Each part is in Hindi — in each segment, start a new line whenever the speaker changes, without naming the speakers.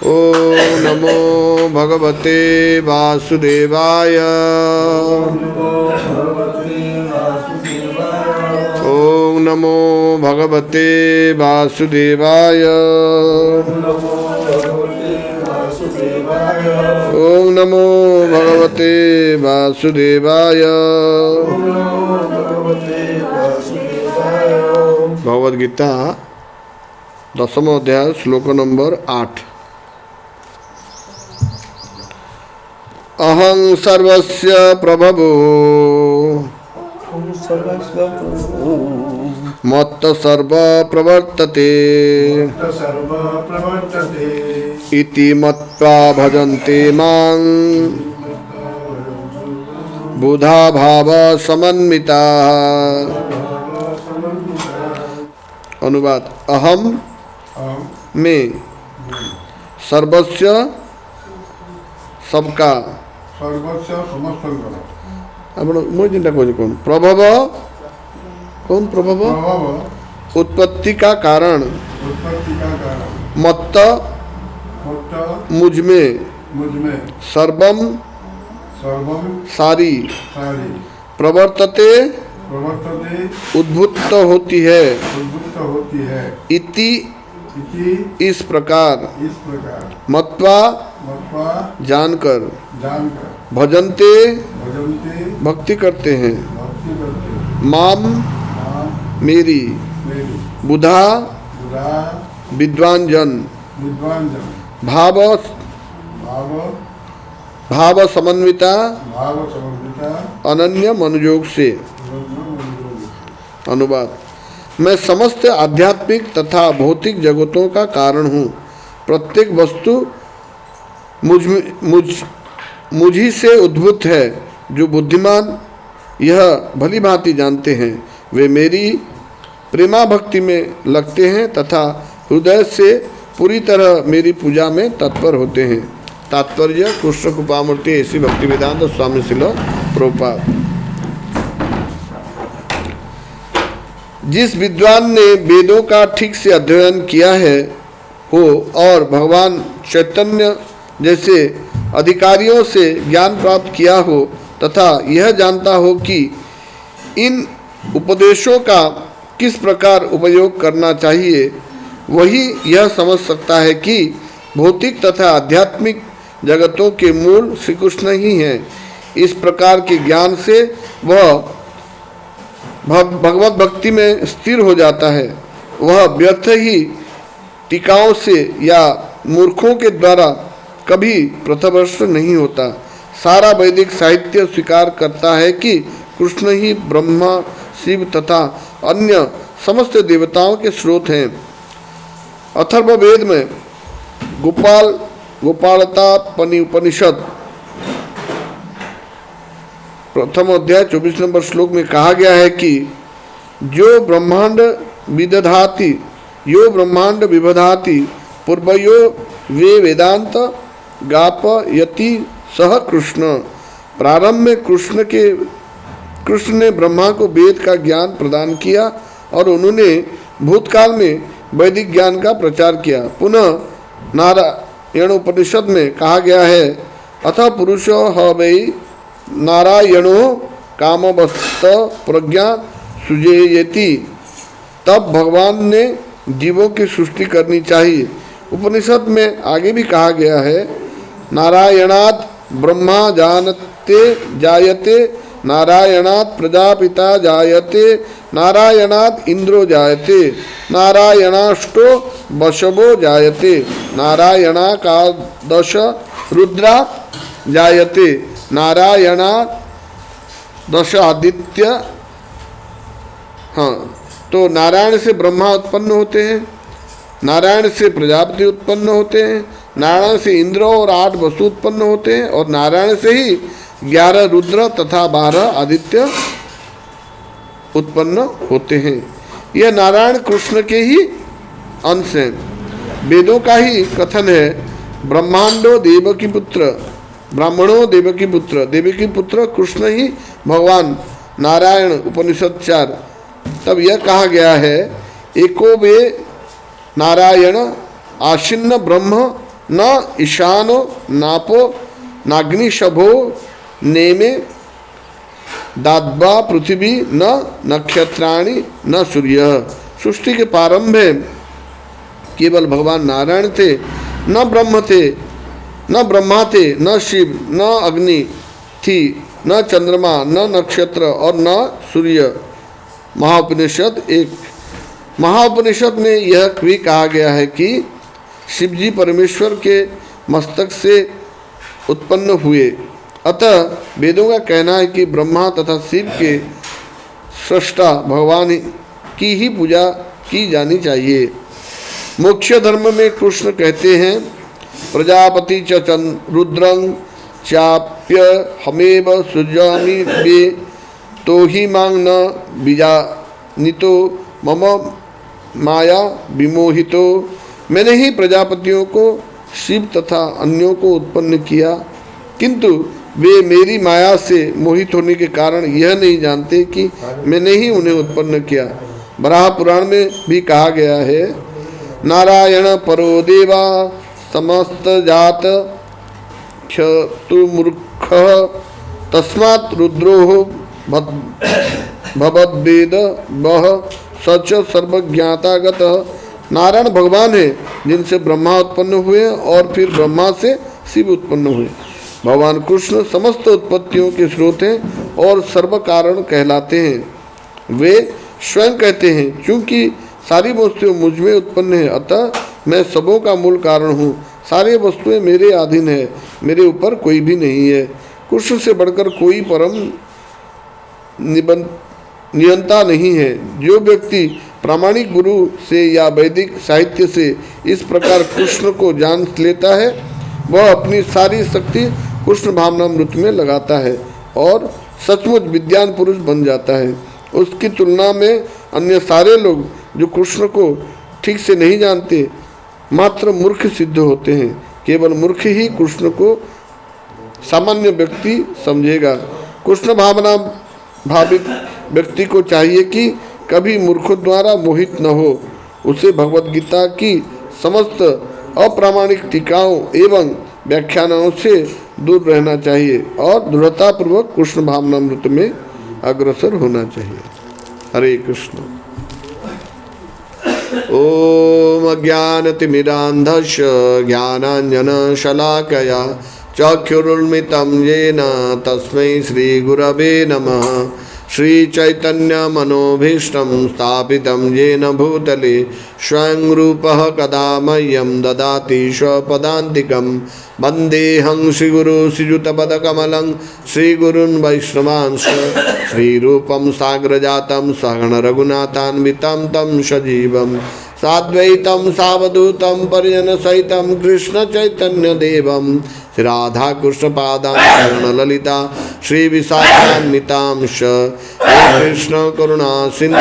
ओम नमो भगवते वासुदेवाय। ओम नमो भगवते वासुदेवाय। ओम नमो भगवते वासुदेवाय। भगवद गीता 10वां अध्याय श्लोक नंबर 8। अहं सर्वस्य प्रभवो मत्त सर्व प्रवर्तते इति मत्वा भजन्ते मां बुधा भाव समन्विताः। अनुवाद। अहम में सर्वस्य सबका मुझे चिंता कौन प्रभव कौन प्रभव उत्पत्ति का कारण मत्त मुझमें सर्वम सारी प्रवर्तते उद्भुत होती है इति इस प्रकार मत्वा जानकर भजन्ते भक्ति करते हैं माम मेरी बुधा विद्वान जन भाव समन्विता अनन्य मनोयोग से। अनुवाद। मैं समस्त आध्यात्मिक तथा भौतिक जगतों का कारण हूँ। प्रत्येक वस्तु मुझी से उद्भूत है। जो बुद्धिमान यह भली भांति जानते हैं वे मेरी प्रेमा भक्ति में लगते हैं तथा हृदय से पूरी तरह मेरी पूजा में तत्पर होते हैं। तात्पर्य कृष्ण कृपामूर्ति ऐसी भक्ति वेदांत स्वामी श्रील प्रभुपाद। जिस विद्वान ने वेदों का ठीक से अध्ययन किया है हो और भगवान चैतन्य जैसे अधिकारियों से ज्ञान प्राप्त किया हो तथा यह जानता हो कि इन उपदेशों का किस प्रकार उपयोग करना चाहिए, वही यह समझ सकता है कि भौतिक तथा आध्यात्मिक जगतों के मूल श्री कृष्ण ही हैं। इस प्रकार के ज्ञान से वह भगवत भक्ति में स्थिर हो जाता है। वह व्यर्थ ही टीकाओं से या मूर्खों के द्वारा कभी पथभ्रष्ट नहीं होता। सारा वैदिक साहित्य स्वीकार करता है कि कृष्ण ही ब्रह्मा शिव तथा अन्य समस्त देवताओं के स्रोत हैं। अथर्ववेद में गोपालतापनि उपनिषद प्रथम अध्याय 24 नंबर श्लोक में कहा गया है कि जो ब्रह्मांड विदधाति पूर्वयो वे वेदांत गापयति सह कृष्ण। प्रारंभ में कृष्ण ने ब्रह्मा को वेद का ज्ञान प्रदान किया और उन्होंने भूतकाल में वैदिक ज्ञान का प्रचार किया। पुनः नारायण उपनिषद में कहा गया है अथ पुरुषो ह वै नारायणो कामवस्त प्रज्ञा सुजेयति। तब भगवान ने जीवों की सृष्टि करनी चाहिए। उपनिषद में आगे भी कहा गया है नारायणात् ब्रह्मा जायते नारायणात् प्रजापिता जायते नारायणात् इंद्रो जायते नारायणाष्टो वशवो जायते नारायणाकादश रुद्रा जायते नारायणादश आदित्य। हाँ, तो नारायण से ब्रह्मा उत्पन्न होते हैं, नारायण से प्रजापति उत्पन्न होते हैं, नारायण से इंद्र और 8 वसु उत्पन्न होते हैं और नारायण से ही 11 रुद्र तथा 12 आदित्य उत्पन्न होते हैं। यह नारायण कृष्ण के ही अंश हैं। वेदों का ही कथन है ब्रह्मांडो देवकी पुत्र ब्राह्मणों देवकी पुत्र कृष्ण ही भगवान नारायण। उपनिषद 4। तब यह कहा गया है एको वे नारायण आशिन्न ब्रह्म न ईशानो नापो नाग्निशभो नेमे दाद्वा पृथ्वी न नक्षत्राणि न सूर्य। सृष्टि के प्रारंभ में केवल भगवान नारायण थे, न ब्रह्म थे, न ब्रह्मा थे, न शिव, न अग्नि थी, न चंद्रमा, न नक्षत्र और न सूर्य। महाउपनिषद में यह भी कहा गया है कि शिवजी परमेश्वर के मस्तक से उत्पन्न हुए। अतः वेदों का कहना है कि ब्रह्मा तथा शिव के सृष्टा भगवान की ही पूजा की जानी चाहिए। मोक्ष धर्म में कृष्ण कहते हैं प्रजापति च रुद्रं चाप्य हमेव सृजामि वे तो ही मांग न बीजानितो मम माया विमोहितो। मैंने ही प्रजापतियों को, शिव तथा अन्यों को उत्पन्न किया, किंतु वे मेरी माया से मोहित होने के कारण यह नहीं जानते कि मैंने ही उन्हें उत्पन्न किया। बराह पुराण में भी कहा गया है नारायण परो देवा समस्त जात क्षतु मूर्ख तस्मात् रुद्रो भवद्वेद वह सच सर्वज्ञातागत। नारायण भगवान है जिनसे ब्रह्मा उत्पन्न हुए और फिर ब्रह्मा से शिव उत्पन्न हुए। भगवान कृष्ण समस्त उत्पत्तियों के स्रोत हैं और सर्व कारण कहलाते हैं। वे स्वयं कहते हैं क्योंकि सारी वस्तुएं मुझ में उत्पन्न है, अतः मैं सबों का मूल कारण हूँ। सारी वस्तुएं मेरे अधीन है, मेरे ऊपर कोई भी नहीं है। कृष्ण से बढ़कर कोई परम नियंता नहीं है। जो व्यक्ति प्रामाणिक गुरु से या वैदिक साहित्य से इस प्रकार कृष्ण को जान लेता है, वह अपनी सारी शक्ति कृष्ण भावनामृत में लगाता है और सचमुच विद्वान पुरुष बन जाता है। उसकी तुलना में अन्य सारे लोग जो कृष्ण को ठीक से नहीं जानते मात्र मूर्ख सिद्ध होते हैं। केवल मूर्ख ही कृष्ण को सामान्य व्यक्ति समझेगा। कृष्ण भावना भावित व्यक्ति को चाहिए कि कभी मूर्खों द्वारा मोहित न हो। उसे भगवद गीता की समस्त अप्रामाणिक टीकाओं एवं व्याख्यानों से दूर रहना चाहिए और दृढ़तापूर्वक कृष्ण भावनामृत में अग्रसर होना चाहिए। हरे कृष्ण। ओम अज्ञानतिमिरान्धस्य ज्ञानाञ्जनशलाकया चक्षुरुन्मिलितं येन तस्मै श्रीगुरवे नमः। श्रीचैतन्यमनोभीष्टं स्थापितं येन भूतले स्वयं रूपः कदा मह्यं ददाति स्वपदान्तिकं। वन्देऽहं श्रीगुरु श्रीयुतपदकमलं श्रीगुरून् वैष्णवांश्च श्रीरूपं साग्रजातं सहगण रघुनाथान्वितं तं सजीवं साद्वैतं सावधूतं परिजनसहितं कृष्णचैतन्यदेवं राधा कृष्ण पादां शरण ललिता श्री विशाखान्वितांश। हे कृष्ण करुणा सिंधु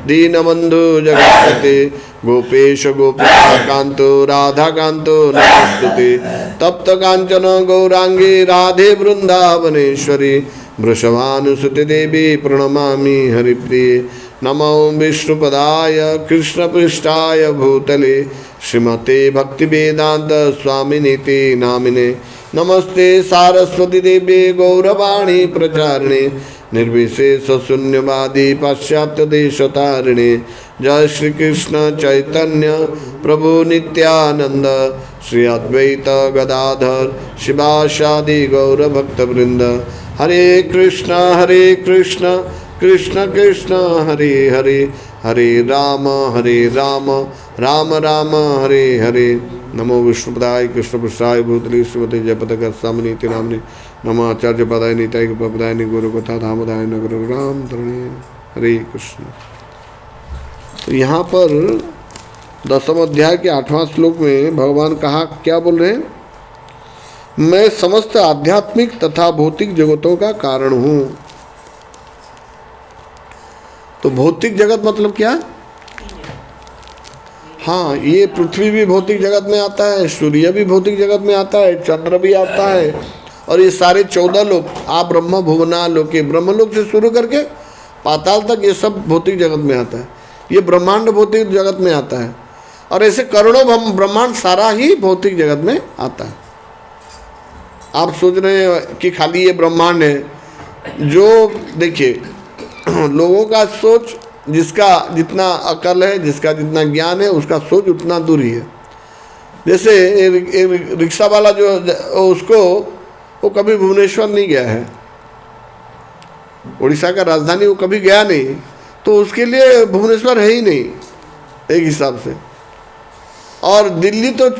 दीनबंधु जगत्पते गोपेश गोपिका कांतो राधा कांतो नमोस्तुते। तप्त कांचन गौरांगी राधे वृंदावनेश्वरी वृषभानुसुते देवी प्रणमामि हरिप्रिये। नमो विष्णुपदाय कृष्णपृष्ठाय भूतले श्रीमते भक्तिवेदांत स्वामिनीति नामिने। नमस्ते सारस्वती देवी गौरवाणी प्रचारिणे निर्विशेष शून्यवादी पाश्चात्य देशतारिणे। जय श्री कृष्ण चैतन्य प्रभु नित्यानंद श्री अद्वैत गदाधर शिवासादि गौर भक्तवृंद। हरे कृष्ण कृष्ण कृष्ण हरे हरे हरे राम राम राम हरे हरे। नमो विष्णुपदाय कृष्णपृष्ठाय भूतले श्रीमते जयपदकस्वामिनीति नाम्नि। नमो आचार्य पदाय निताय पदाय गुरुकथा धामदाय नगर राम धरणे। हरे कृष्ण। तो यहाँ पर 10वें अध्याय के 8वां श्लोक में भगवान कहा क्या बोल रहे हैं? मैं समस्त आध्यात्मिक तथा भौतिक जगतों का कारण हूँ। तो भौतिक जगत मतलब क्या? हाँ, ये पृथ्वी भी भौतिक जगत में आता है, सूर्य भी भौतिक जगत में आता है, चंद्र भी आता है और ये सारे 14 लोक आप ब्रह्म भुवना लोके, ब्रह्मलोक से शुरू करके पाताल तक ये सब भौतिक जगत में आता है। ये ब्रह्मांड भौतिक जगत में आता है। और ऐसे करोड़ों ब्रह्मांड सारा ही भौतिक जगत में आता है। आप सोच रहे हैं कि खाली ये ब्रह्मांड है, जो देखिए लोगों का सोच, जिसका जितना अकल है, जिसका जितना ज्ञान है, उसका सोच उतना दूर ही है। जैसे एक रिक्शा वाला जो उसको वो कभी भुवनेश्वर नहीं गया है, उड़ीसा का राजधानी वो कभी गया नहीं, तो उसके लिए भुवनेश्वर है ही नहीं एक हिसाब से। और दिल्ली तो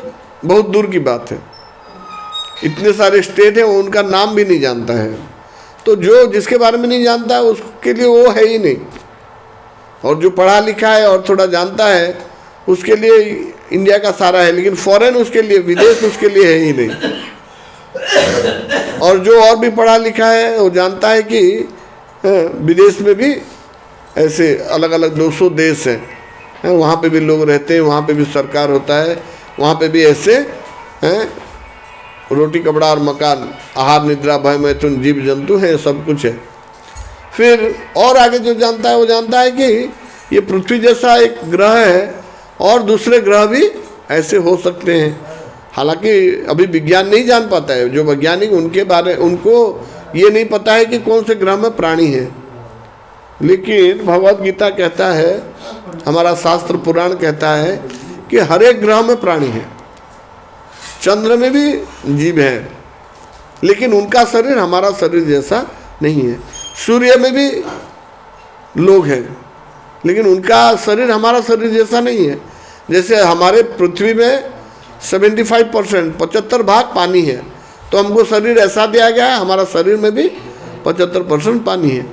बहुत दूर की बात है, इतने सारे स्टेट हैं, उनका नाम भी नहीं जानता है। तो जो जिसके बारे में नहीं जानता है उसके लिए वो है ही नहीं, और जो पढ़ा लिखा है और थोड़ा जानता है उसके लिए इंडिया का सारा है, लेकिन फॉरेन उसके लिए, विदेश उसके लिए है ही नहीं। और जो और भी पढ़ा लिखा है वो जानता है कि विदेश में भी ऐसे अलग अलग 200 देश हैं, वहाँ पे भी लोग रहते हैं, वहाँ पे भी सरकार होता है, वहाँ पे भी ऐसे हैं रोटी कपड़ा और मकान, आहार निद्रा भय मैथुन जीव जंतु है, सब कुछ है। फिर और आगे जो जानता है वो जानता है कि ये पृथ्वी जैसा एक ग्रह है और दूसरे ग्रह भी ऐसे हो सकते हैं। हालांकि अभी विज्ञान नहीं जान पाता है, जो वैज्ञानिक उनको ये नहीं पता है कि कौन से ग्रह में प्राणी है, लेकिन भगवत गीता कहता है, हमारा शास्त्र पुराण कहता है कि हर एक ग्रह में प्राणी है। चंद्र में भी जीव है, लेकिन उनका शरीर हमारा शरीर जैसा नहीं है। सूर्य में भी लोग हैं, लेकिन उनका शरीर हमारा शरीर जैसा नहीं है। जैसे हमारे पृथ्वी में 75% 75% पानी है, तो हमको शरीर ऐसा दिया गया है, हमारा शरीर में भी 75% पानी है।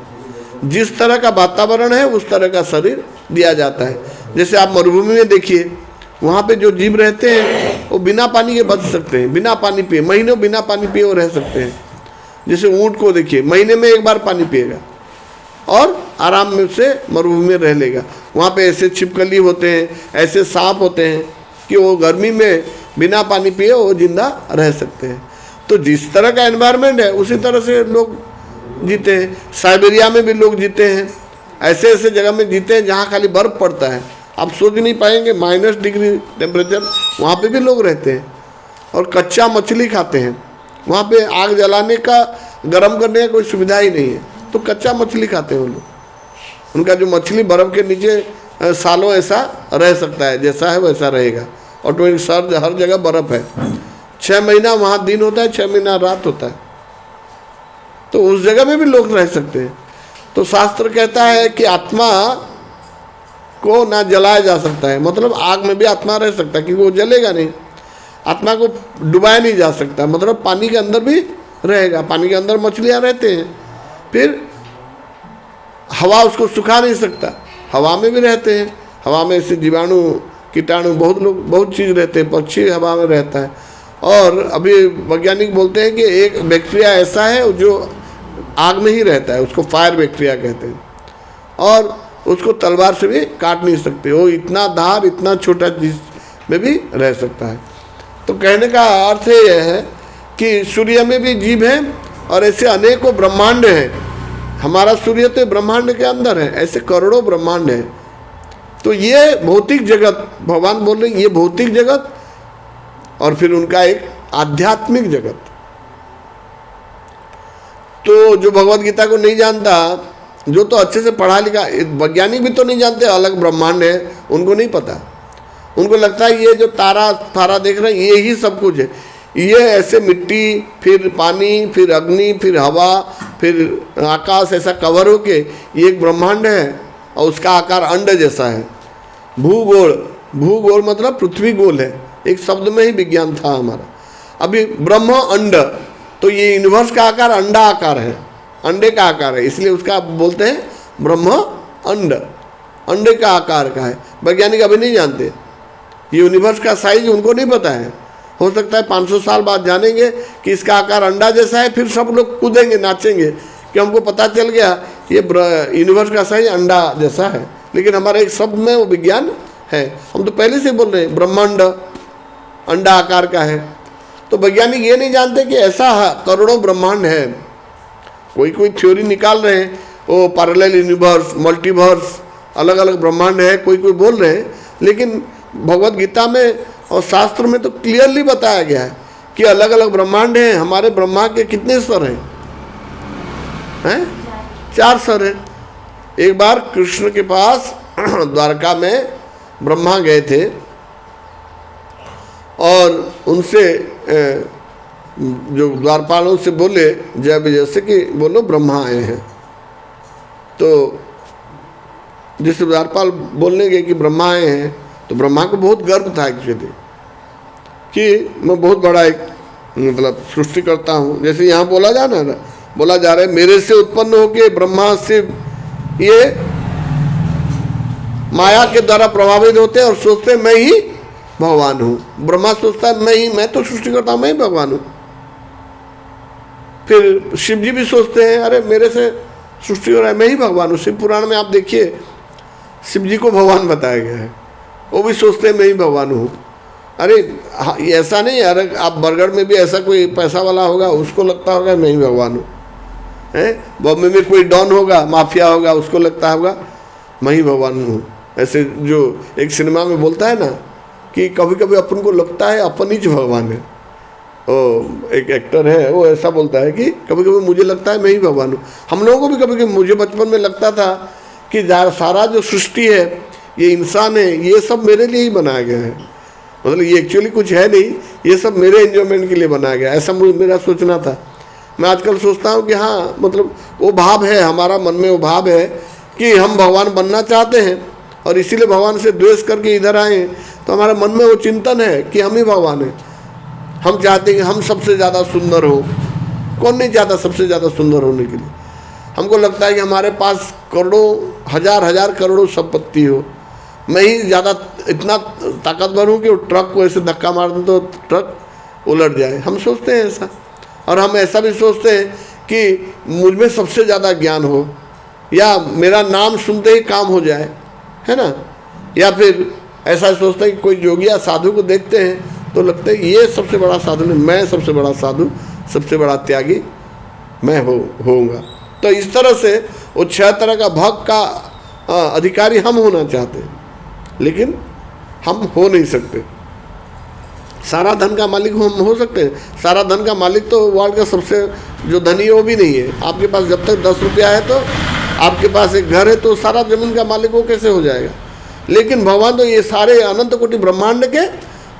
जिस तरह का वातावरण है उस तरह का शरीर दिया जाता है। जैसे आप मरुभूमि में देखिए, वहाँ पे जो जीव रहते हैं वो बिना पानी के बच सकते हैं, बिना पानी पिए, महीनों बिना पानी पिए वो रह सकते हैं। जैसे ऊँट को देखिए, महीने में एक बार पानी पिएगा और आराम में से मरुभूमि में रह लेगा। वहाँ पे ऐसे छिपकली होते हैं, ऐसे सांप होते हैं कि वो गर्मी में बिना पानी पिए वो जिंदा रह सकते हैं। तो जिस तरह का एनवायरनमेंट है उसी तरह से लोग जीते हैं। साइबेरिया में भी लोग जीते हैं, ऐसे ऐसे जगह में जीते हैं जहाँ खाली बर्फ़ पड़ता है, आप सोच नहीं पाएंगे, -डिग्री टेम्परेचर, वहाँ पे भी लोग रहते हैं। और कच्चा मछली खाते हैं, वहाँ पे आग जलाने का, गर्म करने का कोई सुविधा ही नहीं है, तो कच्चा मछली खाते हैं वो लोग। उनका जो मछली बर्फ़ के नीचे सालों ऐसा रह सकता है, जैसा है वैसा रहेगा। ऑटोमेटिक सर्द, हर जगह बर्फ़ है, 6 महीना वहाँ दिन होता है, 6 महीना रात होता है, तो उस जगह में भी लोग रह सकते हैं। तो शास्त्र कहता है कि आत्मा को ना जलाया जा सकता है, मतलब आग में भी आत्मा रह सकता है, क्योंकि वो जलेगा नहीं। आत्मा को डुबाया नहीं जा सकता, मतलब पानी के अंदर भी रहेगा, पानी के अंदर मछलियाँ रहते हैं। फिर हवा उसको सुखा नहीं सकता, हवा में भी रहते हैं, हवा में ऐसे जीवाणु कीटाणु बहुत चीज़ रहते हैं, पक्षी हवा में रहता है। और अभी वैज्ञानिक बोलते हैं कि एक बैक्टीरिया ऐसा है जो आग में ही रहता है, उसको फायर बैक्टीरिया कहते हैं, और उसको तलवार से भी काट नहीं सकते, वो इतना धार, इतना छोटा चीज में भी रह सकता है। तो कहने का अर्थ यह है कि सूर्य में भी जीव है और ऐसे अनेकों ब्रह्मांड हैं। हमारा सूर्य तो ब्रह्मांड के अंदर है, ऐसे करोड़ों ब्रह्मांड हैं। तो ये भौतिक जगत, भगवान बोल रहे हैं ये भौतिक जगत, और फिर उनका एक आध्यात्मिक जगत। तो जो भगवत गीता को नहीं जानता, जो तो अच्छे से पढ़ा लिखा, वैज्ञानिक भी तो नहीं जानते अलग ब्रह्मांड है, उनको नहीं पता। उनको लगता है ये जो तारा थारा देख रहे हैं ये ही सब कुछ है, ये ऐसे मिट्टी, फिर पानी, फिर अग्नि, फिर हवा, फिर आकाश, ऐसा कवर होके ये एक ब्रह्मांड है, और उसका आकार अंड जैसा है। भूगोल, भूगोल मतलब पृथ्वी गोल है, एक शब्द में ही विज्ञान था हमारा। अभी ब्रह्म अंड, तो ये यूनिवर्स का आकार अंडा आकार है, अंडे का आकार है, इसलिए उसका बोलते हैं ब्रह्म अंड, अंडे का आकार का है। वैज्ञानिक अभी नहीं जानते, ये यूनिवर्स का साइज उनको नहीं पता है। हो सकता है 500 साल बाद जानेंगे कि इसका आकार अंडा जैसा है, फिर सब लोग कूदेंगे, नाचेंगे कि हमको पता चल गया ये यूनिवर्स का साइज अंडा जैसा है। लेकिन हमारे एक शब्द में वो विज्ञान है, हम तो पहले से बोल रहे हैं ब्रह्मांड अंडा आकार का है। तो वैज्ञानिक ये नहीं जानते कि ऐसा करोड़ों ब्रह्मांड है। कोई थ्योरी निकाल रहे हैं, वो पैरेलल यूनिवर्स, मल्टीवर्स, अलग अलग ब्रह्मांड है, कोई बोल रहे हैं, लेकिन भगवत गीता में और शास्त्र में तो क्लियरली बताया गया है कि अलग अलग ब्रह्मांड हैं। हमारे ब्रह्मा के कितने स्वर हैं? 4 स्वर हैं। एक बार कृष्ण के पास द्वारका में ब्रह्मा गए थे और उनसे जो द्वारपालों से बोले जय विजय से कि बोलो ब्रह्मा आए हैं। तो जिस द्वारपाल बोलने गए कि ब्रह्मा आए हैं तो ब्रह्मा को बहुत गर्व था एक्चुअली कि मैं बहुत बड़ा एक मतलब सृष्टि करता हूँ। जैसे यहाँ बोला जा रहा है मेरे से उत्पन्न होके ब्रह्मा से ये माया के द्वारा प्रभावित होते हैं और सोचते हैं मैं ही भगवान हूँ। ब्रह्मा सोचता है मैं तो सृष्टि करता हूँ, मैं ही भगवान हूँ। फिर शिव जी भी सोचते हैं अरे मेरे से सृष्टि हो रहा है, मैं ही भगवान हूँ। शिव पुराण में आप देखिए शिव जी को भगवान बताया गया है, वो भी सोचते हैं मैं ही भगवान हूँ। अरे ऐसा नहीं, अरे आप बरगढ़ में भी ऐसा कोई पैसा वाला होगा उसको लगता होगा मैं ही भगवान हूँ। बॉम्बे में कोई डॉन होगा, माफिया होगा, उसको लगता होगा मैं ही भगवान हूँ। ऐसे जो एक सिनेमा में बोलता है ना कि कभी कभी अपन को लगता है अपन ही भगवान है। ओ एक एक्टर है वो ऐसा बोलता है कि कभी कभी मुझे लगता है मैं ही भगवान हूँ। हम लोगों को भी कभी कभी, मुझे बचपन में लगता था कि सारा जो सृष्टि है, ये इंसान है, ये सब मेरे लिए ही बनाया गया है। मतलब ये एक्चुअली कुछ है नहीं, ये सब मेरे एंजॉयमेंट के लिए बनाया गया, ऐसा मेरा सोचना था। मैं आजकल सोचता हूँ कि हाँ मतलब वो भाव है हमारा मन में, वो भाव है कि हम भगवान बनना चाहते हैं और इसीलिए भगवान से द्वेष करके इधर आए। तो हमारे मन में वो चिंतन है कि हम ही भगवान हैं। हम चाहते हैं कि हम सबसे ज़्यादा सुंदर हो। कौन नहीं चाहता सबसे ज़्यादा सुंदर होने के लिए? हमको लगता है कि हमारे पास करोड़ों हजार करोड़ों संपत्ति हो, मैं ही ज़्यादा इतना ताकतवर हूँ कि वो ट्रक को ऐसे धक्का मार दूँ तो ट्रक उलट जाए। हम सोचते हैं ऐसा। और हम ऐसा भी सोचते हैं कि मुझ में सबसे ज़्यादा ज्ञान हो, या मेरा नाम सुनते ही काम हो जाए, है ना। या फिर ऐसा सोचते हैं कि कोई योगी या साधु को देखते हैं तो लगता है ये सबसे बड़ा साधु नहीं, मैं सबसे बड़ा साधु, सबसे बड़ा त्यागी मैं होऊंगा। तो इस तरह से वो 6 तरह का भक्त का अधिकारी हम होना चाहते हैं, लेकिन हम हो नहीं सकते। सारा धन का मालिक हम हो सकते हैं? सारा धन का मालिक तो वर्ल्ड का सबसे जो धनी है वो भी नहीं है। आपके पास जब तक 10 रुपया है तो आपके पास एक घर है तो सारा जमीन का मालिक वो कैसे हो जाएगा? लेकिन भगवान तो ये सारे अनंत कोटि ब्रह्मांड के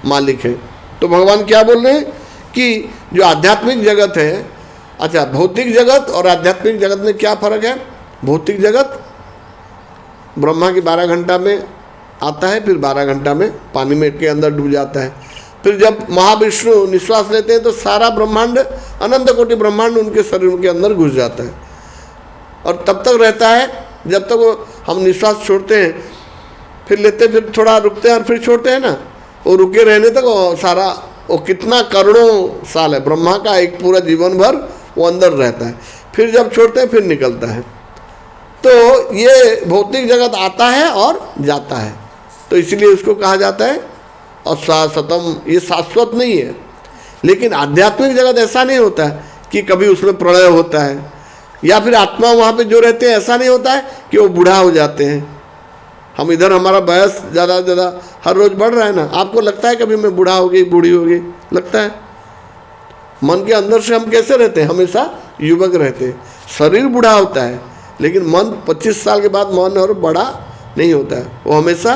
मालिक हैं। तो भगवान क्या बोल रहे हैं कि जो आध्यात्मिक जगत है, अच्छा भौतिक जगत और आध्यात्मिक जगत में क्या फ़र्क है? भौतिक जगत ब्रह्मा की 12 घंटा में आता है, फिर 12 घंटा में पानी में के अंदर डूब जाता है। फिर जब महाविष्णु निश्वास लेते हैं तो सारा ब्रह्मांड, अनंत कोटि ब्रह्मांड उनके शरीर के अंदर घुस जाता है और तब तक रहता है जब तक वो हम निश्वास छोड़ते हैं, फिर लेते हैं, फिर थोड़ा रुकते हैं और फिर छोड़ते हैं ना। वो रुके रहने तक वो सारा, वो कितना करोड़ों साल है, ब्रह्मा का एक पूरा जीवन भर वो अंदर रहता है। फिर जब छोड़ते हैं फिर निकलता है। तो ये भौतिक जगत आता है और जाता है, तो इसलिए उसको कहा जाता है अशाश्वतम, ये शाश्वत नहीं है। लेकिन आध्यात्मिक जगत ऐसा नहीं होता है कि कभी उसमें प्रलय होता है, या फिर आत्मा वहाँ पे जो रहते हैं ऐसा नहीं होता है कि वो बूढ़ा हो जाते हैं। हम इधर हमारा वयस ज़्यादा से ज़्यादा हर रोज़ बढ़ रहा है ना। आपको लगता है कभी मैं बूढ़ा हो गई, बूढ़ी हो गई? लगता है? मन के अंदर से हम कैसे रहते हैं? हमेशा युवक रहते हैं। शरीर बूढ़ा होता है लेकिन मन 25 साल के बाद मन और बड़ा नहीं होता है, वो हमेशा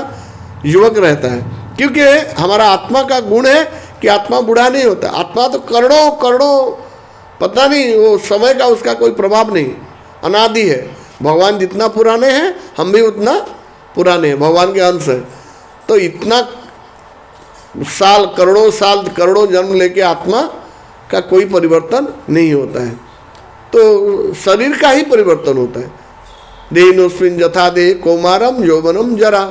युवक रहता है। क्योंकि हमारा आत्मा का गुण है कि आत्मा बूढ़ा नहीं होता। आत्मा तो करोड़ों पता नहीं, वो समय का उसका कोई प्रभाव नहीं, अनादि है। भगवान जितना पुराने हैं हम भी उतना पुराने हैं, भगवान के अंश है। तो इतना साल करोड़ों जन्म लेके आत्मा का कोई परिवर्तन नहीं होता है, तो शरीर का ही परिवर्तन होता है। देहिनोस्मिन् यथा देहे कौमारम यौवनम जरा।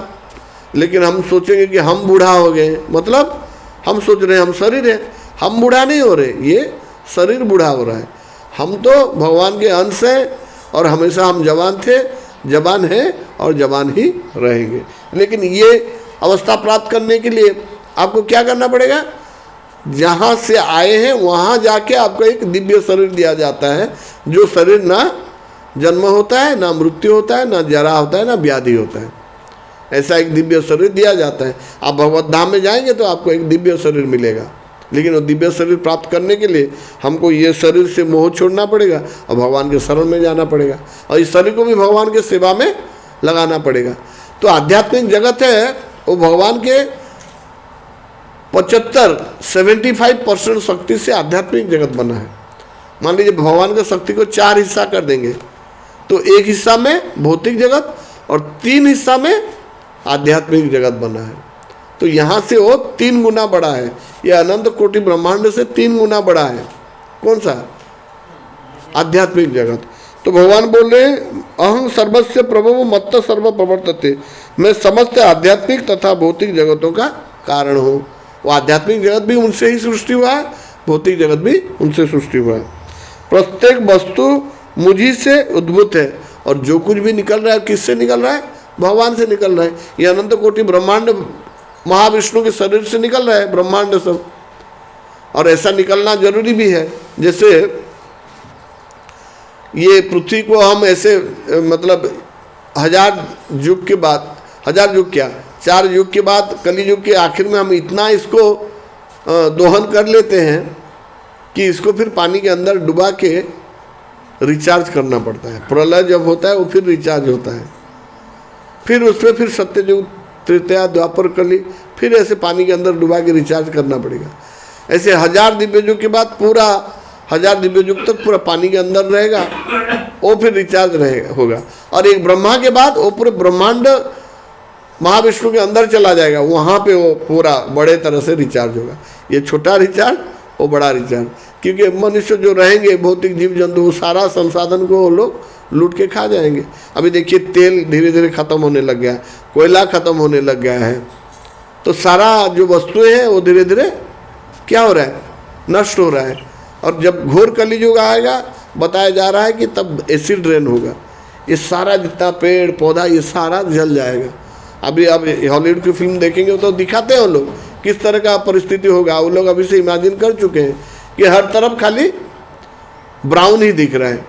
लेकिन हम सोचेंगे कि हम बूढ़ा हो गए, मतलब हम सोच रहे हैं हम शरीर है, हम बूढ़ा नहीं हो रहे, ये शरीर बूढ़ा हो रहा है। हम तो भगवान के अंश हैं और हमेशा हम जवान थे, जवान हैं और जवान ही रहेंगे। लेकिन ये अवस्था प्राप्त करने के लिए आपको क्या करना पड़ेगा? जहाँ से आए हैं वहाँ जाके आपको एक दिव्य शरीर दिया जाता है, जो शरीर ना जन्म होता है, ना मृत्यु होता है, ना जरा होता है, ना व्याधि होता है। ऐसा एक दिव्य शरीर दिया जाता है। आप भगवत धाम में जाएंगे तो आपको एक दिव्य शरीर मिलेगा, लेकिन वो दिव्य शरीर प्राप्त करने के लिए हमको ये शरीर से मोह छोड़ना पड़ेगा और भगवान के शरण में जाना पड़ेगा, और इस शरीर को भी भगवान के सेवा में लगाना पड़ेगा। तो आध्यात्मिक जगत है वो भगवान के 75% शक्ति से आध्यात्मिक जगत बना है। मान लीजिए भगवान के शक्ति को 4 हिस्सा कर देंगे तो एक हिस्सा में भौतिक जगत और 3 हिस्सा में आध्यात्मिक जगत बना है। तो यहाँ से वो 3 गुना बड़ा है, ये अनंत कोटि ब्रह्मांड से 3 गुना बड़ा है। कौन सा? आध्यात्मिक जगत। तो भगवान बोल रहे अहं सर्वस्य प्रभव मत्त सर्व प्रवर्तते, मैं समस्त आध्यात्मिक तथा भौतिक जगतों का कारण हूँ। वो आध्यात्मिक जगत भी उनसे ही सृष्टि हुआ है, भौतिक जगत भी उनसे सृष्टि हुआ है। प्रत्येक वस्तु मुझी से उद्भूत है, और जो कुछ भी निकल रहा है किससे निकल रहा है? भगवान से निकल रहा है। ये अनंत कोटि ब्रह्मांड महाविष्णु के शरीर से निकल रहा है ब्रह्मांड सब, और ऐसा निकलना जरूरी भी है। जैसे ये पृथ्वी को हम ऐसे मतलब 1000 युग के बाद, 1000 युग क्या 4 युग के बाद कली युग के आखिर में हम इतना इसको दोहन कर लेते हैं कि इसको फिर पानी के अंदर डुबा के रिचार्ज करना पड़ता है। प्रलय जब होता है वो फिर रिचार्ज होता है, फिर उसमें फिर सत्ययुग तृतीया द्वापर कली फिर ऐसे पानी के अंदर डुबा के रिचार्ज करना पड़ेगा। ऐसे 1000 दिव्य युग के बाद पूरा 1000 दिव्य युग तक पूरा पानी के अंदर रहेगा, वो फिर रिचार्ज होगा। और एक ब्रह्मा के बाद वो पूरे ब्रह्मांड महाविष्णु के अंदर चला जाएगा, वहाँ पे वो पूरा बड़े तरह से रिचार्ज होगा। ये छोटा रिचार्ज, वो बड़ा रिचार्ज, क्योंकि मनुष्य जो रहेंगे भौतिक जीव जंतु वो सारा संसाधन को वो लोग लूट के खा जाएंगे। अभी देखिए तेल धीरे धीरे खत्म होने लग गया है, कोयला खत्म होने लग गया है, तो सारा जो वस्तुएं हैं वो धीरे धीरे क्या हो रहा है? नष्ट हो रहा है। और जब घोर कलियुग आएगा बताया जा रहा है कि तब एसिड रेन होगा, ये सारा जितना पेड़ पौधा ये सारा जल जाएगा। अभी अब हॉलीवुड की फिल्म देखेंगे तो दिखाते हैं वो लोग किस तरह का परिस्थिति होगा। वो लोग अभी से इमेजिन कर चुके हैं कि हर तरफ खाली ब्राउन ही दिख रहा है,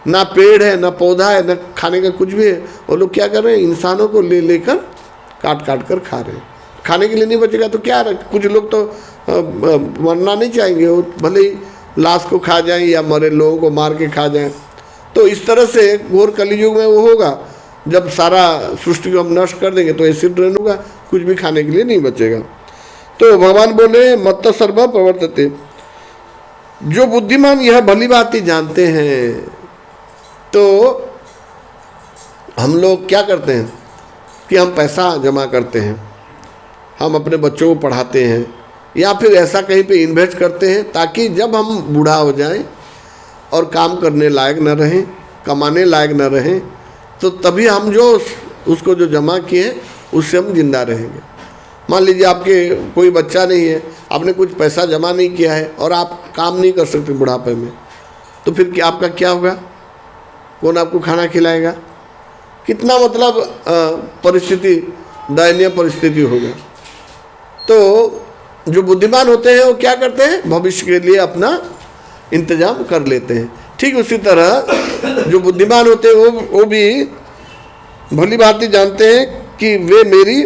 ना पेड़ है ना पौधा है ना खाने का कुछ भी है। वो लोग क्या कर रहे हैं? इंसानों को ले लेकर काट काट कर खा रहे हैं। खाने के लिए नहीं बचेगा तो क्या? कुछ लोग तो मरना नहीं चाहेंगे, वो भले ही लाश को खा जाएं या मरे लोगों को मार के खा जाएं। तो इस तरह से घोर कलियुग में वो होगा, जब सारा सृष्टि को हम नष्ट कर देंगे तो एसिड रेन होगा, कुछ भी खाने के लिए नहीं बचेगा। तो भगवान बोले मत्त सर्व प्रवर्तते, जो बुद्धिमान यह भली भांति जानते हैं। तो हम लोग क्या करते हैं कि हम पैसा जमा करते हैं, हम अपने बच्चों को पढ़ाते हैं या फिर ऐसा कहीं पे इन्वेस्ट करते हैं ताकि जब हम बूढ़ा हो जाएं और काम करने लायक न रहें, कमाने लायक न रहें, तो तभी हम जो उसको जो जमा किए उससे हम जिंदा रहेंगे। मान लीजिए आपके कोई बच्चा नहीं है, आपने कुछ पैसा जमा नहीं किया है और आप काम नहीं कर सकते बुढ़ापे में, तो फिर क्या आपका क्या होगा? कौन आपको खाना खिलाएगा? कितना मतलब परिस्थिति, दयनीय परिस्थिति होगा। तो जो बुद्धिमान होते हैं वो क्या करते हैं? भविष्य के लिए अपना इंतजाम कर लेते हैं। ठीक उसी तरह जो बुद्धिमान होते हैं वो भी भली भांति जानते हैं कि वे मेरी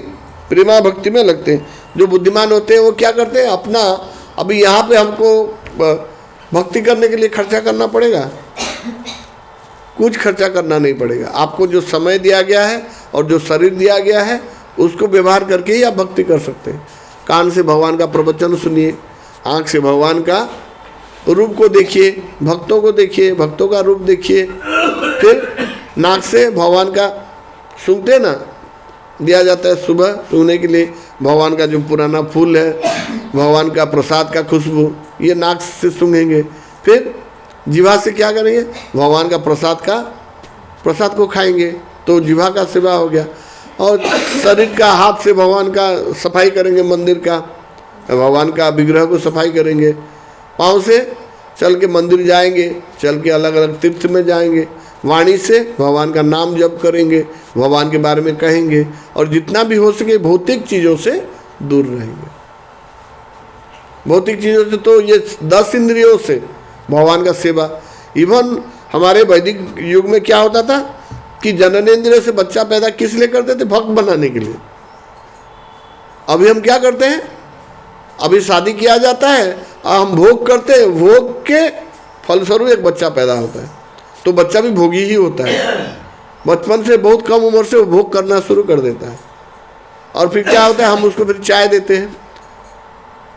प्रेमा भक्ति में लगते हैं। जो बुद्धिमान होते हैं वो क्या करते हैं? अपना अभी यहाँ पे हमको भक्ति करने के लिए खर्चा करना पड़ेगा? कुछ खर्चा करना नहीं पड़ेगा। आपको जो समय दिया गया है और जो शरीर दिया गया है उसको व्यवहार करके ही आप भक्ति कर सकते हैं। कान से भगवान का प्रवचन सुनिए, आँख से भगवान का रूप को देखिए, भक्तों को देखिए, भक्तों का रूप देखिए, फिर नाक से भगवान का सूंघते ना, दिया जाता है सुबह सूंघने के लिए भगवान का जो पुराना फूल है, भगवान का प्रसाद का खुशबू, ये नाक से सूंघेंगे। फिर जीवा से क्या करेंगे? भगवान का प्रसाद को खाएंगे, तो जीवा का सेवा हो गया। और शरीर का हाथ से भगवान का सफाई करेंगे, मंदिर का भगवान का विग्रह को सफाई करेंगे। पाँव से चल के मंदिर जाएंगे, चल के अलग अलग तीर्थ में जाएंगे। वाणी से भगवान का नाम जप करेंगे, भगवान के बारे में कहेंगे, और जितना भी हो सके भौतिक चीज़ों से दूर रहेंगे। भौतिक चीज़ों से तो ये 10 इंद्रियों से भगवान का सेवा। इवन हमारे वैदिक युग में क्या होता था कि जननेंद्रिय से बच्चा पैदा किस लिए करते थे? भक्त बनाने के लिए। अभी हम क्या करते हैं? अभी शादी किया जाता है, हम भोग करते हैं, भोग के फलस्वरूप एक बच्चा पैदा होता है, तो बच्चा भी भोगी ही होता है। बचपन से बहुत कम उम्र से वो भोग करना शुरू कर देता है, और फिर क्या होता है, हम उसको फिर चाय देते हैं।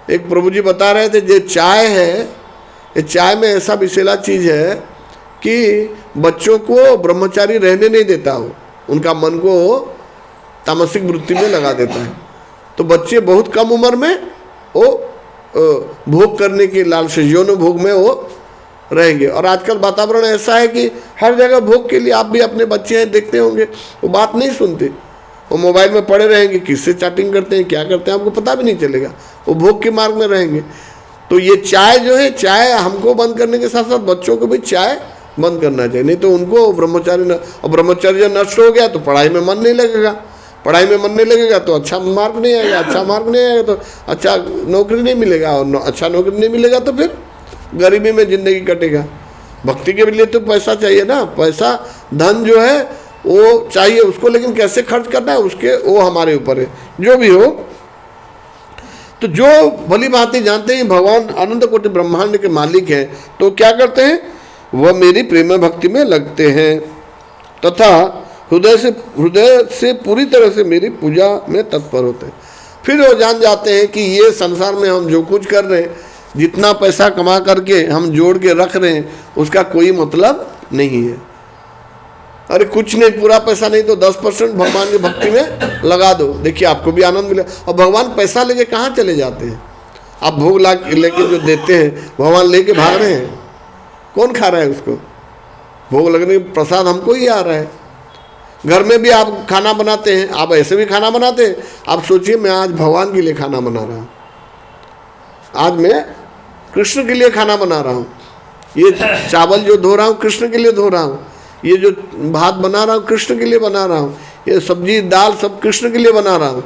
एक प्रभु जी बता रहे थे, जो चाय है, ये चाय में ऐसा विषैला चीज़ है कि बच्चों को ब्रह्मचारी रहने नहीं देता हो, उनका मन को तामसिक वृत्ति में लगा देता है। तो बच्चे बहुत कम उम्र में वो भोग करने के लालच, यौन भोग में वो रहेंगे। और आजकल वातावरण ऐसा है कि हर जगह भोग के लिए, आप भी अपने बच्चे हैं देखते होंगे, वो बात नहीं सुनते, वो मोबाइल में पड़े रहेंगे, किससे चैटिंग करते हैं, क्या करते हैं, आपको पता भी नहीं चलेगा, वो भोग के मार्ग में रहेंगे। तो ये चाय जो है, चाय हमको बंद करने के साथ साथ बच्चों को भी चाय बंद करना चाहिए, नहीं तो उनको ब्रह्मचारी और ब्रह्मचर्य नष्ट हो गया तो पढ़ाई में मन नहीं लगेगा, पढ़ाई में मन नहीं लगेगा तो अच्छा मार्क नहीं आएगा, अच्छा मार्क नहीं आएगा तो अच्छा नौकरी नहीं मिलेगा, और अच्छा नौकरी नहीं मिलेगा तो फिर गरीबी में ज़िंदगी कटेगा। भक्ति के लिए तो पैसा चाहिए ना, पैसा धन जो है वो चाहिए उसको, लेकिन कैसे खर्च करना है उसके वो हमारे ऊपर है। जो भी हो, तो जो भली भांति जानते हैं भगवान अनंत कोटि ब्रह्मांड के मालिक हैं, तो क्या करते हैं, वह मेरी प्रेम भक्ति में लगते हैं तथा हृदय से पूरी तरह से मेरी पूजा में तत्पर होते हैं। फिर वो जान जाते हैं कि ये संसार में हम जो कुछ कर रहे हैं, जितना पैसा कमा करके हम जोड़ के रख रहे हैं, उसका कोई मतलब नहीं है। अरे कुछ नहीं, पूरा पैसा नहीं तो 10% भगवान की भक्ति में लगा दो, देखिए आपको भी आनंद मिलेगा। और भगवान पैसा लेके कहाँ चले जाते हैं? आप भोग लेके जो देते हैं, भगवान लेके भाग रहे हैं, कौन खा रहा है उसको? भोग लगने के प्रसाद हमको ही आ रहा है। घर में भी आप खाना बनाते हैं, आप ऐसे भी खाना बनाते हैं। आप सोचिए, मैं आज भगवान के लिए खाना बना रहा हूँ, आज मैं कृष्ण के लिए खाना बना रहा हूँ, ये चावल जो धो रहा हूँ कृष्ण के लिए धो रहा हूँ, ये जो भात बना रहा हूँ कृष्ण के लिए बना रहा हूँ, ये सब्जी दाल सब कृष्ण के लिए बना रहा हूँ।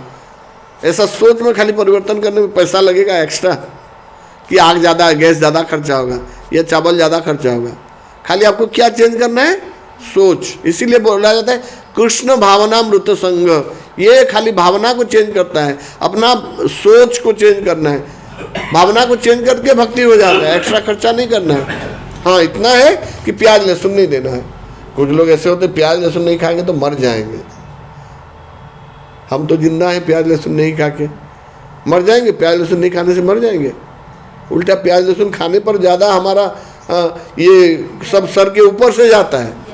ऐसा सोच में खाली परिवर्तन करने में पैसा लगेगा एक्स्ट्रा, कि आग ज़्यादा, गैस ज़्यादा खर्चा होगा, या चावल ज़्यादा खर्चा होगा। खाली आपको क्या चेंज करना है? सोच। इसीलिए बोला जाता है कृष्ण भावना मृत संग, ये खाली भावना को चेंज करता है, अपना सोच को चेंज करना है। भावना को चेंज करके भक्ति हो जाता है, एक्स्ट्रा खर्चा नहीं करना है। हाँ, इतना है कि प्याज लहसुन नहीं देना है। कुछ लोग ऐसे होते, प्याज लहसुन नहीं खाएंगे तो मर जाएंगे। हम तो जिंदा हैं, प्याज लहसुन नहीं खा के मर जाएंगे, प्याज लहसुन नहीं खाने से मर जाएंगे। उल्टा प्याज लहसुन खाने पर ज़्यादा हमारा ये सब सर के ऊपर से जाता है।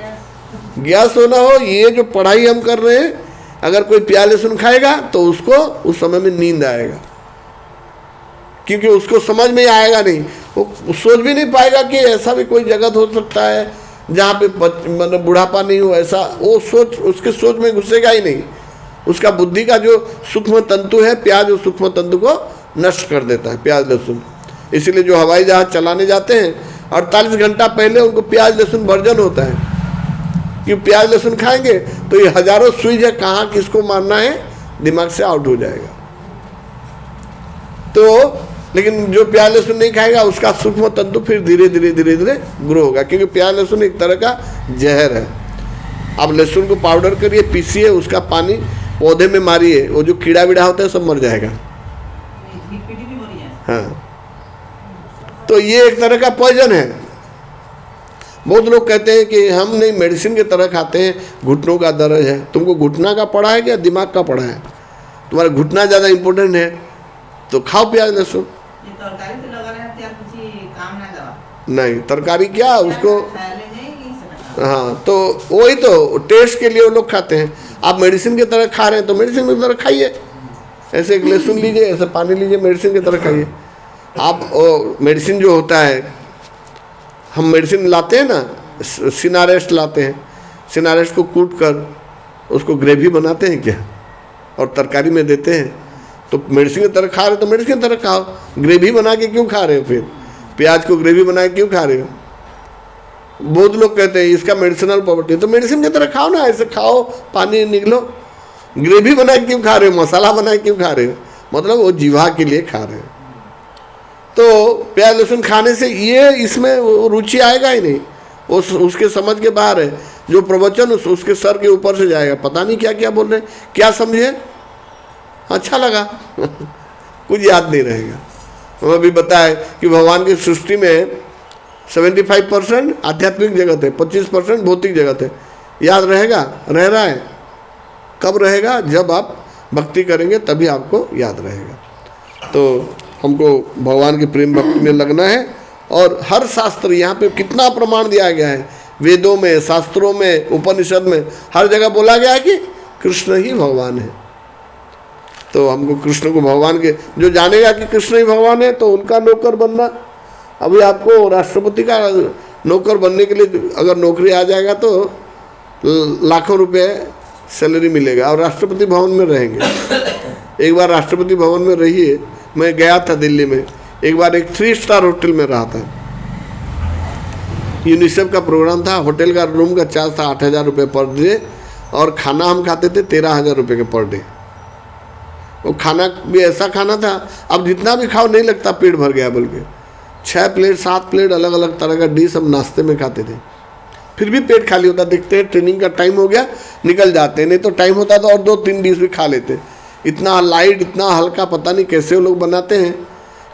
गैस होना हो, ये जो पढ़ाई हम कर रहे हैं, अगर कोई प्याज लहसुन खाएगा तो उसको उस समय में नींद आएगा, क्योंकि उसको समझ में आएगा नहीं, वो सोच भी नहीं पाएगा कि ऐसा भी कोई जगत हो सकता है जहाँ पे मतलब बुढ़ापा नहीं हो। ऐसा वो सोच उसके सोच में घुसेगा ही नहीं। उसका बुद्धि का जो सूक्ष्म तंतु है, प्याज उस सूक्ष्म तंतु को नष्ट कर देता है, प्याज लहसुन। इसीलिए जो हवाई जहाज चलाने जाते हैं 48 घंटा पहले उनको प्याज लहसुन वर्जन होता है, कि प्याज लहसुन खाएंगे तो ये हजारों स्विच है, कहाँ किसको मारना है दिमाग से आउट हो जाएगा। तो लेकिन जो प्याज लहसुन नहीं खाएगा उसका सूक्ष्म तंतु फिर धीरे धीरे धीरे धीरे ग्रो होगा, क्योंकि प्याज लहसुन एक तरह का जहर है। आप लहसुन को पाउडर करिए, पीसिए, उसका पानी पौधे में मारिए, वो जो कीड़ा वीड़ा होता है सब मर जाएगा। हाँ, तो ये एक तरह का पॉइजन है। बहुत लोग कहते हैं कि हम नहीं, मेडिसिन की तरह खाते हैं, घुटनों का दर्द है। तुमको घुटना का पड़ा है क्या दिमाग का पड़ा है? तुम्हारा घुटना ज़्यादा इम्पोर्टेंट है तो खाओ प्याज लहसुन। नहीं, तरकारी क्या उसको, हाँ, तो वही तो टेस्ट के लिए वो लोग खाते हैं। आप मेडिसिन की तरह खा रहे हैं तो मेडिसिन की तरह खाइए, ऐसे एक लहसुन लीजिए, ऐसे पानी लीजिए, मेडिसिन की तरह खाइए। आप मेडिसिन जो होता है, हम मेडिसिन लाते हैं ना, सिनारेस्ट लाते हैं, सिनारेस्ट को कूट कर उसको ग्रेवी बनाते हैं क्या, और तरकारी में देते हैं। तो मेडिसिन की तरह खा रहे हो तो मेडिसिन की तरह खाओ, ग्रेवी बना के क्यों खा रहे हो? फिर प्याज को ग्रेवी बना के क्यों खा रहे हो? बहुत लोग कहते हैं इसका मेडिसिनल प्रॉपर्टी, तो मेडिसिन की तरह खाओ ना, ऐसे खाओ, पानी निकलो। ग्रेवी बना के क्यों खा रहे हो, मसाला बना के क्यों खा रहे हो? मतलब वो जीवा के लिए खा रहे हो। तो प्याज लहसुन खाने से ये इसमें रुचि आएगा ही नहीं, वो उसके समझ के बाहर है। जो प्रवचन उसके सर के ऊपर से जाएगा, पता नहीं क्या क्या बोल रहे, क्या समझे, अच्छा लगा कुछ याद नहीं रहेगा। हम अभी बताए कि भगवान की सृष्टि में 75% आध्यात्मिक जगत है, 25% भौतिक जगत है। याद रहेगा? रह रहा है। कब रहेगा? जब आप भक्ति करेंगे तभी आपको याद रहेगा। तो हमको भगवान के प्रेम भक्ति में लगना है। और हर शास्त्र, यहाँ पे कितना प्रमाण दिया गया है, वेदों में, शास्त्रों में, उपनिषद में, हर जगह बोला गया है कि कृष्ण ही भगवान है। तो हमको कृष्ण को, भगवान के, जो जानेगा कि कृष्ण ही भगवान है तो उनका नौकर बनना। अभी आपको राष्ट्रपति का नौकर बनने के लिए अगर नौकरी आ जाएगा तो लाखों रुपए सैलरी मिलेगा और राष्ट्रपति भवन में रहेंगे। एक बार राष्ट्रपति भवन में रहिए, मैं गया था दिल्ली में, एक बार एक 3 स्टार होटल में रहा था। यूनिसेफ का प्रोग्राम था, होटल का रूम का चार्ज था 8,000 रुपये पर डे और खाना हम खाते थे 13,000 रुपये के पर डे। वो खाना भी ऐसा खाना था, अब जितना भी खाओ नहीं लगता पेट भर गया बोल के। 6 प्लेट 7 प्लेट अलग अलग तरह का डिश हम नाश्ते में खाते थे, फिर भी पेट खाली होता। देखते हैं ट्रेनिंग का टाइम हो गया, निकल जाते, नहीं तो टाइम होता तो और 2-3 डिश भी खा लेते। इतना लाइट, इतना हल्का, पता नहीं कैसे वो लोग बनाते हैं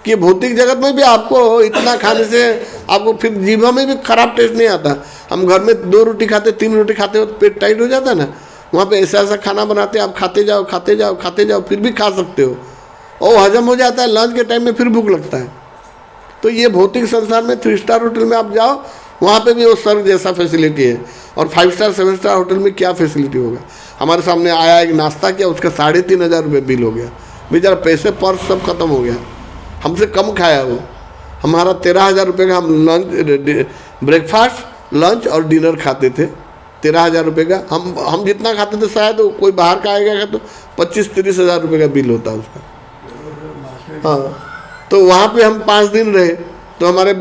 कि भौतिक जगत में भी आपको इतना खाने से आपको फिर जीवा में भी खराब टेस्ट नहीं आता। हम घर में 2 रोटी खाते, 3 रोटी खाते हो तो पेट टाइट हो जाता है ना, वहाँ पे ऐसा ऐसा खाना बनाते, आप खाते जाओ खाते जाओ खाते जाओ, फिर भी खा सकते हो और हजम हो जाता है। लंच के टाइम में फिर भूख लगता है। तो ये भौतिक संसार में 3 स्टार होटल में आप जाओ, वहाँ पे भी वो स्वर्ग जैसा फैसिलिटी है। और 5 स्टार 7 स्टार होटल में क्या फैसिलिटी होगा। हमारे सामने आया, एक नाश्ता किया, उसका 3,500 रुपये बिल हो गया। बेचारा पैसे पर्स सब खत्म हो गया, हमसे कम खाया वो। हमारा 13,000 रुपये का हम लंच, ब्रेकफास्ट, लंच और डिनर खाते थे। 13,000 रुपये का हम जितना खाते थे शायद तो कोई बाहर का आएगा तो 25-30 हज़ार रुपये का बिल होता उसका। हाँ, तो वहाँ पे हम 5 दिन रहे। तो हमारे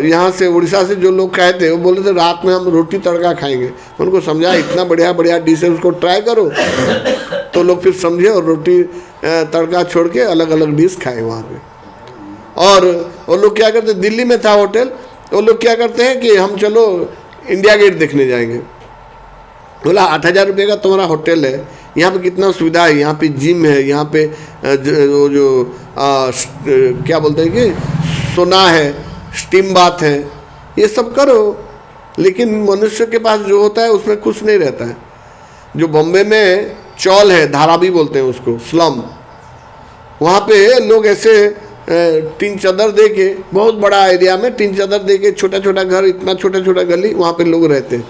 यहाँ से उड़ीसा से जो लोग कहे थे वो बोले थे रात में हम रोटी तड़का खाएंगे। उनको समझा इतना बढ़िया बढ़िया डिश है, उसको ट्राई करो। तो लोग फिर समझे और रोटी तड़का छोड़ के अलग अलग डिश खाए वहाँ पे। और वो लोग क्या करते, दिल्ली में था होटल, वो लोग क्या करते हैं कि हम चलो इंडिया गेट देखने जाएंगे। बोला 8,000 रुपये का तुम्हारा होटल है, यहाँ पे कितना सुविधा है, यहाँ पे जिम है, यहाँ पे क्या बोलते हैं कि सोना है, स्टीम बाथ है, ये सब करो। लेकिन मनुष्य के पास जो होता है उसमें खुश नहीं रहता है। जो बॉम्बे में चौल है, धारावी बोलते हैं उसको, स्लम, वहाँ पे लोग ऐसे टीन चादर दे के, बहुत बड़ा एरिया में टीन चादर दे के, छोटा छोटा घर, इतना छोटा छोटा गली, वहाँ पे लोग रहते हैं।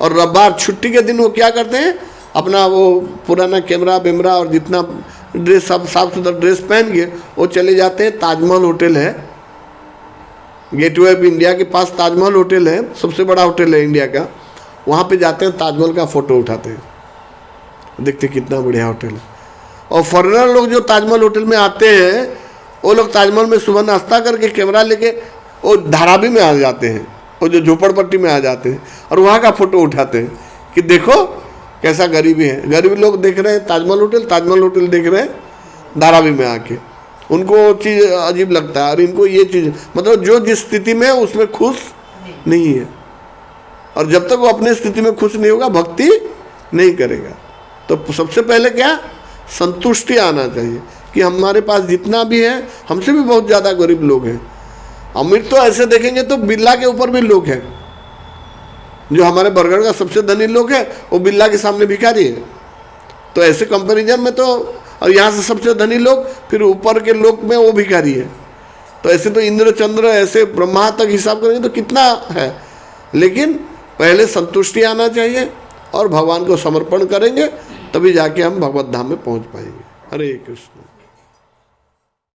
और रविवार छुट्टी के दिन वो क्या करते हैं, अपना वो पुराना कैमरा वेमरा और जितना ड्रेस, सब साफ सुथरा ड्रेस पहन के वो चले जाते हैं। ताजमहल होटल है, गेटवे ऑफ इंडिया के पास ताजमहल होटल है, सबसे बड़ा होटल है इंडिया का। वहाँ पे जाते हैं, ताजमहल का फ़ोटो उठाते हैं, देखते कितना बढ़िया होटल है। और फॉरेनर लोग जो ताजमहल होटल में आते हैं, वो लोग ताजमहल में सुबह नाश्ता करके कैमरा लेके वो धारावी में आ जाते हैं, वो जो झोपड़पट्टी में आ जाते हैं और वहाँ का फ़ोटो उठाते हैं कि देखो कैसा गरीबी है। गरीब लोग देख रहे हैं ताजमहल होटल देख रहे हैं धारावी में आके, उनको वो चीज़ अजीब लगता है। और इनको ये चीज़, मतलब जो जिस स्थिति में है उसमें खुश नहीं है, और जब तक वो अपने स्थिति में खुश नहीं होगा भक्ति नहीं करेगा। तो सबसे पहले क्या, संतुष्टि आना चाहिए कि हमारे पास जितना भी है, हमसे भी बहुत ज़्यादा गरीब लोग हैं। अमीर तो ऐसे देखेंगे तो बिरला के ऊपर भी लोग हैं। जो हमारे बरगढ़ का सबसे धनी लोग है वो बिरला के सामने भिखारी है। तो ऐसे कंपैरिजन में तो, और यहाँ से सबसे धनी लोग, फिर ऊपर के लोग में वो भिखारी है। तो ऐसे तो इंद्र चंद्र ऐसे ब्रह्मा तक हिसाब करेंगे तो कितना है। लेकिन पहले संतुष्टि आना चाहिए और भगवान को समर्पण करेंगे, तभी जाके हम भगवत धाम में पहुँच पाएंगे। हरे कृष्ण।